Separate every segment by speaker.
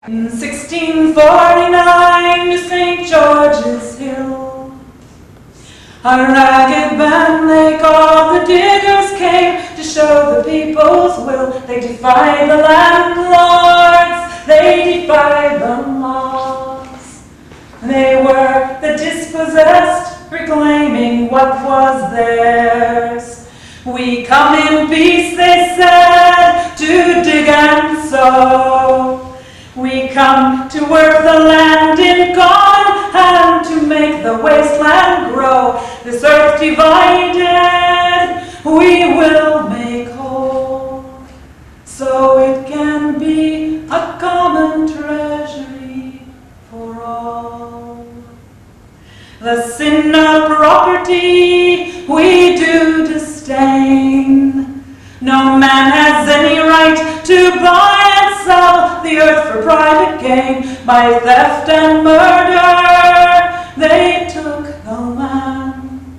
Speaker 1: In 1649 to St. George's Hill, a ragged band they called the Diggers came to show the people's will. They defied the landlords, they defied the laws. They were the dispossessed, reclaiming what was theirs. We come in peace, they said, to dig and sow. We come to work the land in common and to make the wasteland grow. This earth divided, we will make whole, so it can be a common treasury for all. The sin of property we do disdain. No man has any right to buy and sell the earth for private gain. By theft and murder, they took the land.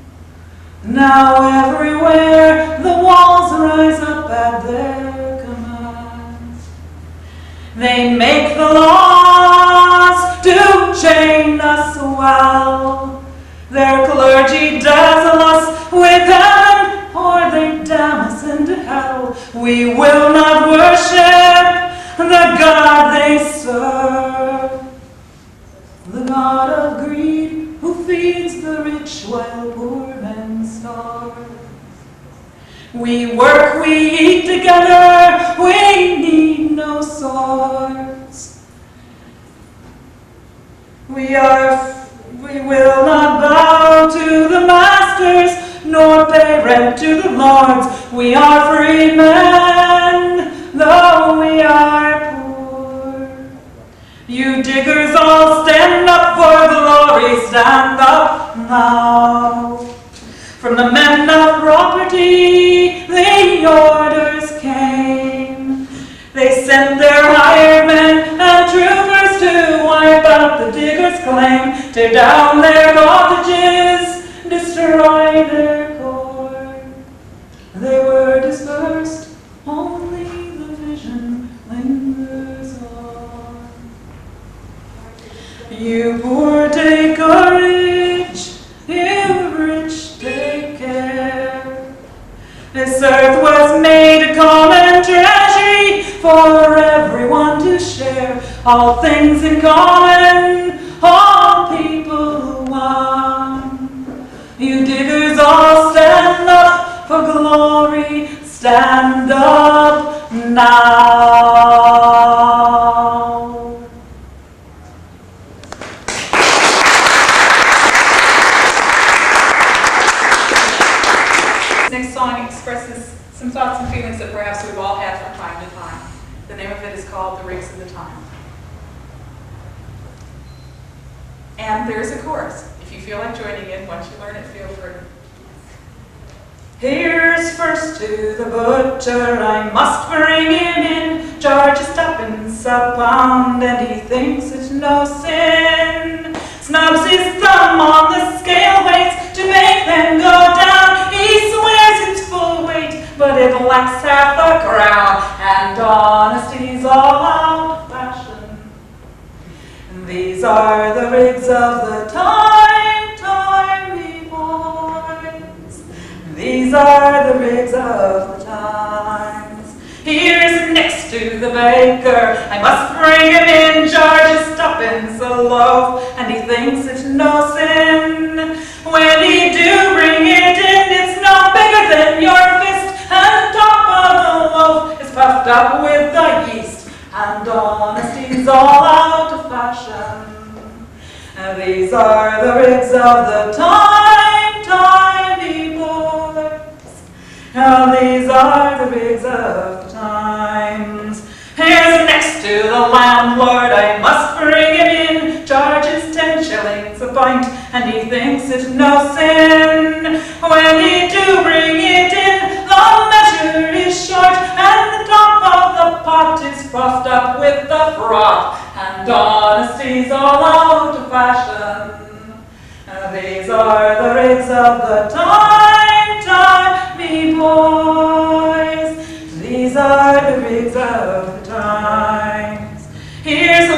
Speaker 1: Now everywhere the walls rise up at their command. They make the laws to chain us well. Their clergy dazzle us with heaven, or they damn us into hell. We will not worship the God they serve, the God of greed who feeds the rich while poor men starve. We work, we eat together, we need no swords. We will not bow to the masters, nor pay rent to the lords. We are free men, though we are poor. You diggers all stand up for glory, stand up now. From the men of property, the orders came. They sent their hired men and troopers to wipe out the diggers' claim, tear down their cottages, destroy their corn. They were dispersed, only the vision lingers on. You poor take courage, you rich take care. This earth was made a common treasury for everyone to share. All things in common, all people one. You diggers all stand up for glory, stand up now.
Speaker 2: This next song expresses some thoughts and feelings that perhaps we've all had from time to time. The name of it is called The Rigs of the Time. And there's a chorus. If you feel like joining in, once you learn it, feel free.
Speaker 1: Here's first to the butcher, I must bring him in. Charges tuppence a pound, and he thinks it's no sin. Snubs his thumb on the scale weights to make them go down. He swears it's full weight, but it lacks half a crown. And honesty's all out of fashion. These are the rigs of the time, timey boys. These are the rigs of the times. Here's next to the baker, I must bring him in. Charges tuppence a loaf, and he thinks it's no sin. When he do bring it in, it's no bigger than your fist, and the top of the loaf is puffed up with the yeast. And honesty's all out of fashion. These are the rigs of the time, timey boys. Now these are the rigs of the times. Here's next to the landlord, I must bring him in. Charges 10 shillings a pint, and he thinks it's no sin. When he do bring it in, the measure is short, and the top of the pot is puffed up with the froth. And honesty's all out of fashion. These are the rigs of the time, timey boys. These are the rigs of the times. Here's the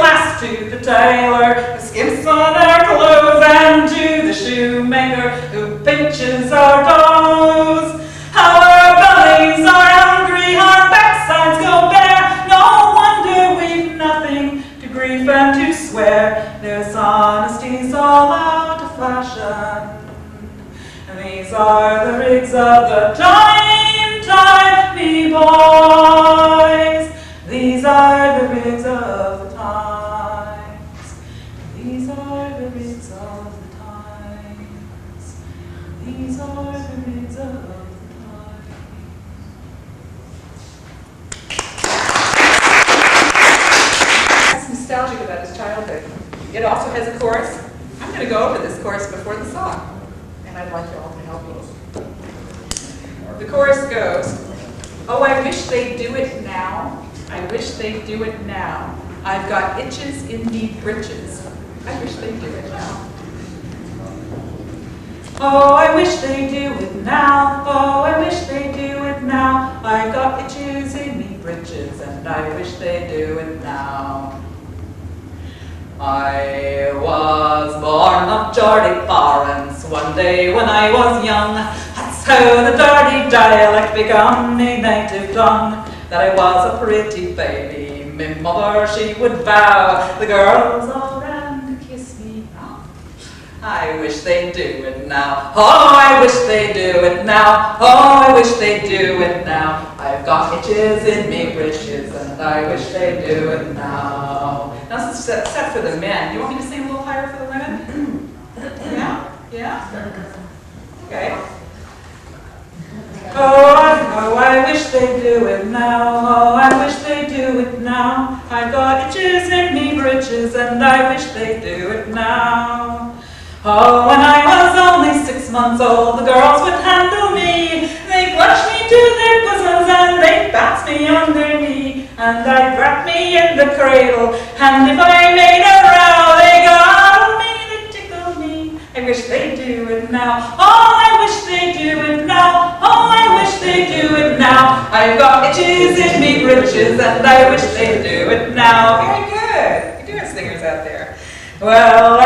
Speaker 1: tailor who skims on our clothes, and to the shoemaker who pinches our toes. How our bellies are hungry, our backsides go bare. No wonder we've nothing to grieve and to swear. This honesty's all out of fashion. And these are the rigs of the time, me boys. These are the rigs of the times. These are the rigs of the times. These are the rigs of the times.
Speaker 2: That's nostalgic about his childhood. It also has a chorus. I'm going to go over this chorus before the song, and I'd like you all to help me. The chorus goes, oh, I wish they'd do it now. I wish they'd do it now. I've got itches in me britches. I wish they'd do it now.
Speaker 1: Oh, I wish they'd do it now. Oh, I wish they'd do it now. I've got itches in me britches, and I wish they'd do it now. I was born of Geordie parents one day when I was young. That's how the Geordie dialect become me native tongue. That I was a pretty baby, me mother she would bow. The girls all ran to kiss me. Oh, I wish they'd do it now. Oh, I wish they'd do it now. Oh, I wish they'd do it now. I've got itches in me britches, and I wish they'd do it now. Now this is set for the men. You want me to sing a little higher for the women? Yeah? Yeah? Okay. Oh, I wish they'd do it now. Oh, I wish they'd do it now. I've got itches in me britches, and I wish they'd do it now. Oh, when I was only 6 months old, the girls would handle me. They clutch me to their bosoms, and they bounce me on their knee. And they'd wrap me in the cradle, and if I made a row, they got me, they tickled me. I wish they'd do it now. Oh, I wish they'd do it now. Oh, I wish they'd do it now. I've got itches in me britches, and I wish they'd do it now. Very good. You're doing singers out there. Well,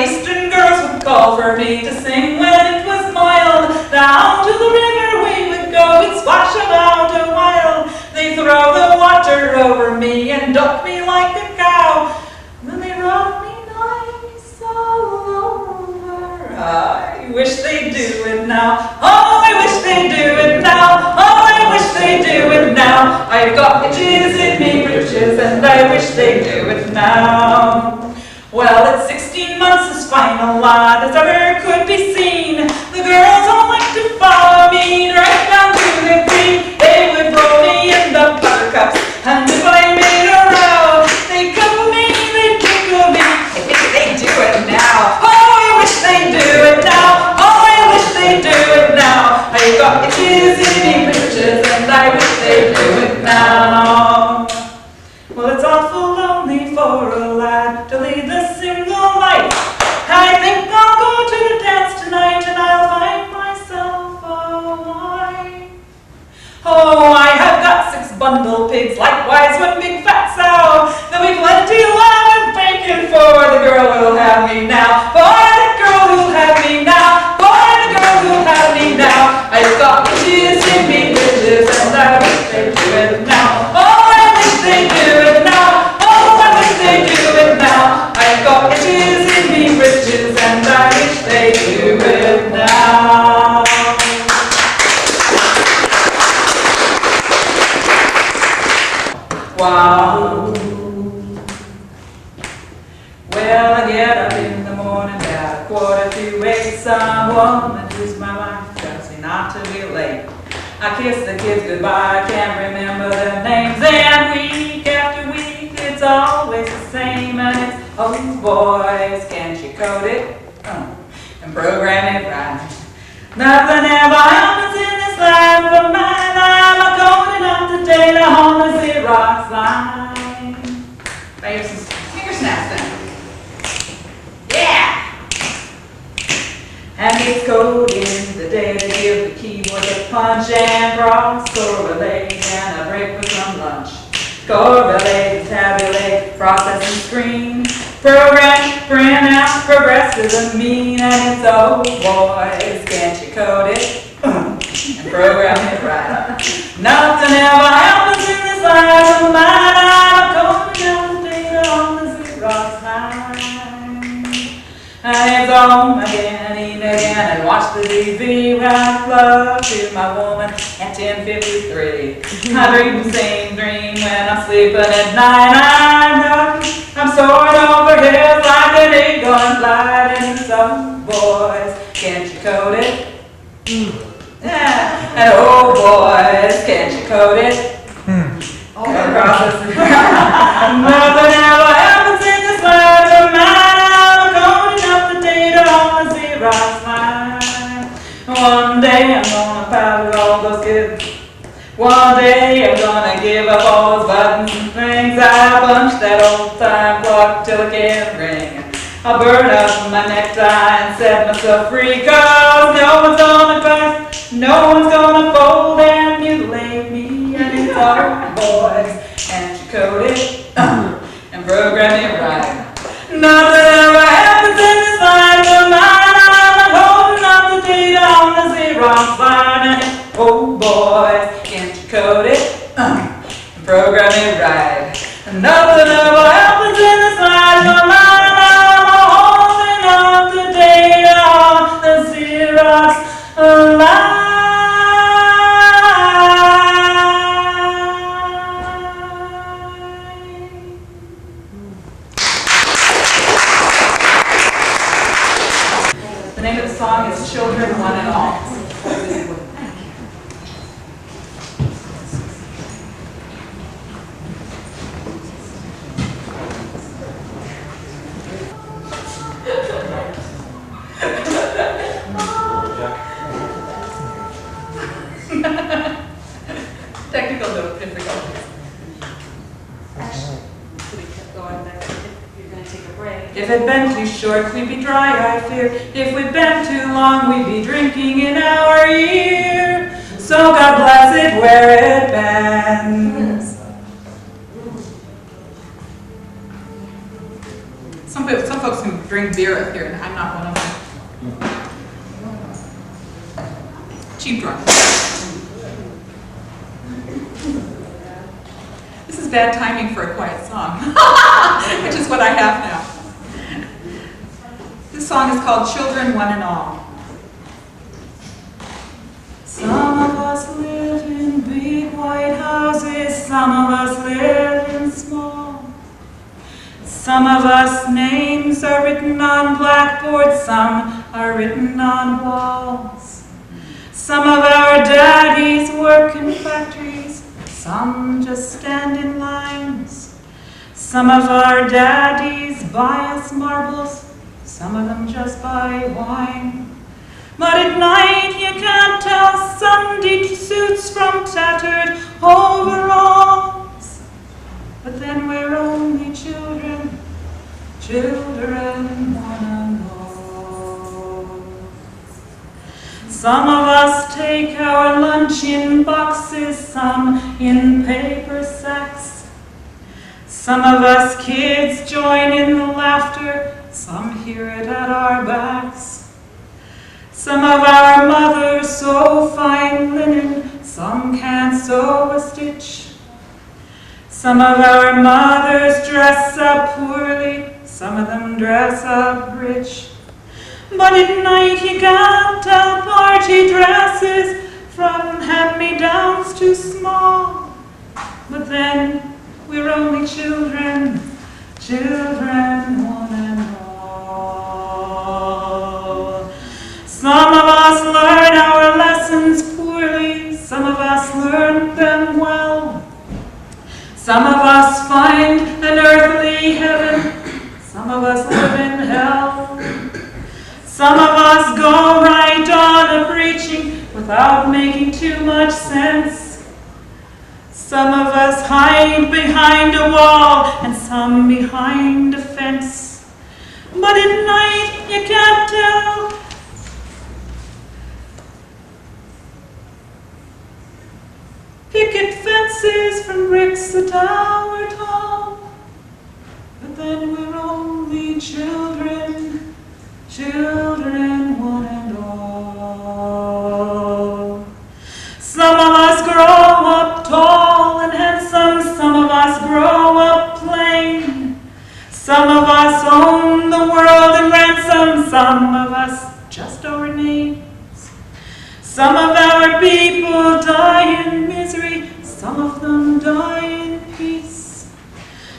Speaker 1: Eastern girls would call for me to sing when it was mild. Down to the river we would go, we'd splash about a while. They throw the water over me and duck me like a cow. Then they rub me nice all over. I wish they'd do it now. Oh, I wish they'd do it now. Oh, I wish they'd do it now. I've got itches in me britches, and I wish they'd do it now. Well, at 16 months, as fine a lad as ever could be seen, the girls all like to follow me right down to the green. They would roll me in the buttercups, and if I made a row, they'd cuddle me, they'd tickle me. I wish they'd do it now. Oh, I wish they'd do it now. Oh, I wish they'd do it now. I've got itches in me britches, and I wish they'd do it now. Well, it's awful lonely for a lad to lead the single life. I think I'll go to the dance tonight, and I'll find myself a wife. Oh, I have got 6 bundle pigs, likewise 1 big fat sow. There'll be plenty of lamb and bacon for the girl who'll have me now. For the girl who'll have me now. For the girl who'll have me now. I've got itches in me britches, and I wish they'd do it now. Oh, I wish they'd do it now. Oh, I wish they'd do it now. I've got itches in me britches, and I wish they'd do it now. Wow. Well, I get up in the morning about 7:45. Some woman who's my wife tells me not to be late. I kiss the kids goodbye, I can't remember their names, and week after week it's always the same, and it's, oh boys, can't you code it and program it right? Nothing ever happens in this life but mine. I'm a coding up to date on the Xerox line. I hear some finger snaps then. Yeah! And it's coding the day to give the keyboard a punch and cross correlate, and a break for some lunch. Correlate, tabulate, processing screen. Program, print out, progressive and mean, and it's oh boys, can't you code it? And program it right. Nothing ever happens in this life of mine. I'm coding down the data on the Xerox line. And it's on again, eat again, and watch the TV when I love to my woman at 10:53. I dream the same dream when I'm sleeping at night. I'm soaring over hills like an eagle and gliding. Some boys, can't you code it? Yeah. And oh boys, can't you code it? All across the nothing ever happens in this life of mine. I'm coding up the data on the Xerox line. One day I'm gonna powder all those kids. One day I'm gonna give up all those buttons and things. I'll punch that old time clock till it can't ring. I'll burn up my necktie and set myself free, 'cause no one's gonna cry, no one's gonna fold and mutilate me. And it's all boys, can't you code it and program it right? Nothing ever happens in this life of mine. I'm holding up the data on the Xerox line. And oh boys, can't you code it and program it right? Nothing ever happens in this life of mine. The name of the song is Children, One and All. Technical difficulties.
Speaker 3: Should we keep going there? You're going to take a break.
Speaker 1: If it'd been too short, we'd be dry, I fear. If we'd been too long, we'd be drinking in our ear. So God bless it where it bends. Some folks can drink beer up here, and I'm not one of them. Cheap drunk. This is bad timing for a quiet song, which is what I have now. This song is called Children, One and All. Some of us live in big white houses, some of us live in small. Some of us names are written on blackboards, some are written on walls. Some of our daddies work in factories, some just stand in lines. Some of our daddies buy us marbles, some of them just buy wine. But at night you can't tell Sunday suits from tattered overalls. But then we're only children, children one and all. Some of us take our lunch in boxes, some in paper sacks. Some of us kids join in the laughter, some hear it at our backs. Some of our mothers sew fine linen, some can't sew a stitch. Some of our mothers dress up poorly, some of them dress up rich. But at night you can't tell party dresses from hand-me-downs too small. But then we're only children, children one and all. Some of us learn our lessons poorly, some of us learn them well. Some of us find an earthly heaven, some of us live in hell. Some of us go right on preaching without making too much sense. Some of us hide behind a wall and some behind a fence. But at night you can't tell. Picket fences from bricks a tower tall. But then we're only some of us just our names. Some of our people die in misery, some of them die in peace.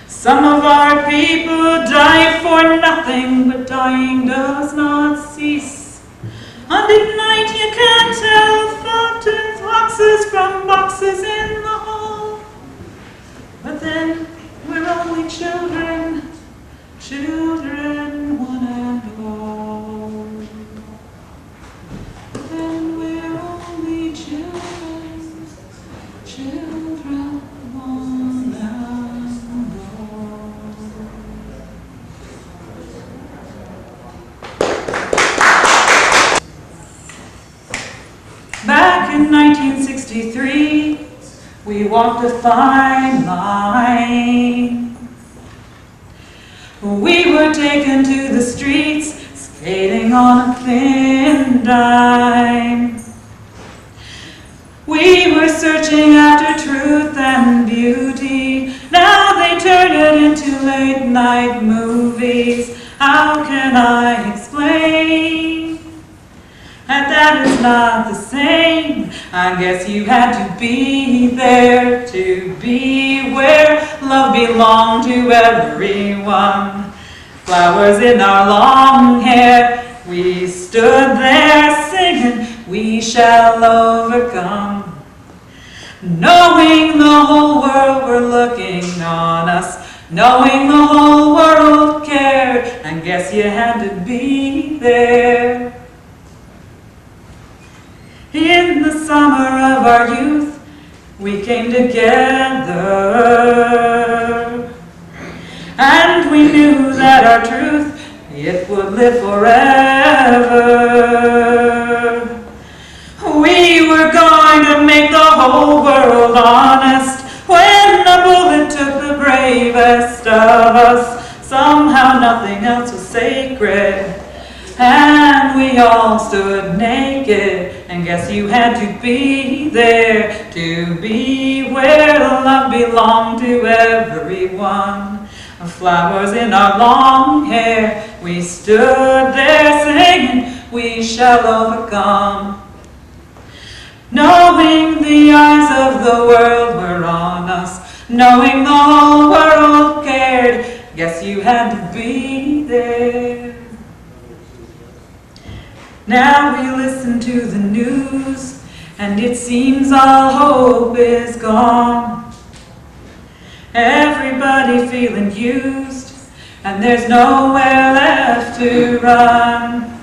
Speaker 1: Some of our people die for nothing, but dying does not cease. And at night you can't tell fountains, boxes from boxes in the hall. But then we're only children, children one and all. Then we're only children, children one and all. Back in 1963, we walked a fine line. We were taken to the streets, skating on a thin dime. We were searching after truth and beauty. Now they turn it into late night movies. How can I explain that that is not the same? I guess you had to be there to be where love belonged to everyone. Flowers in our long hair, we stood there singing, we shall overcome. Knowing the whole world were looking on us, knowing the whole world cared, I guess you had to be there. In the summer of our youth, we came together, and we knew that our truth, it would live forever. We were going to make the whole world honest. When a bullet took the bravest of us, somehow nothing else was sacred. And we all stood naked, and guess you had to be there to be where love belonged to everyone. Flowers in our long hair, we stood there singing, we shall overcome. Knowing the eyes of the world were on us, knowing the whole world cared, guess you had to be there. Now we listen to the news, and it seems all hope is gone. Everybody feeling used, and there's nowhere left to run.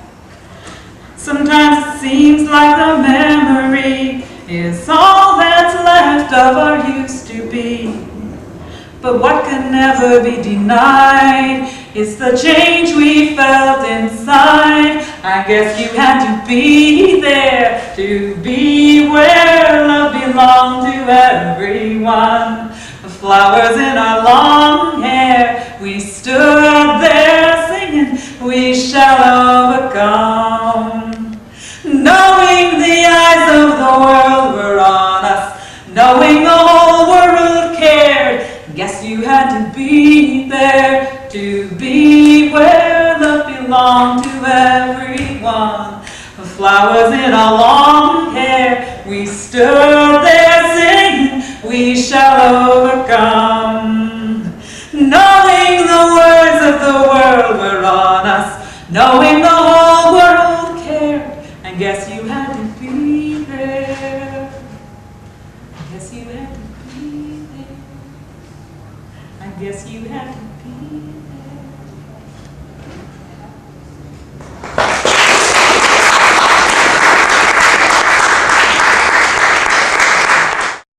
Speaker 1: Sometimes it seems like the memory is all that's left of our used to be. But what can never be denied is the change we felt inside. I guess you had to be there to be where love belonged to everyone. The flowers in our long hair, we stood there singing, we shall overcome. Knowing the eyes of the world were on us, knowing the whole world cared, guess you had to be there to be where love belonged to everyone. The flowers in our long hair, we stood there singing, we shall overcome. Knowing the words of the world were on us, knowing the whole world cared, and guess you had to be there. Guess you had to be there. I guess you had to be there.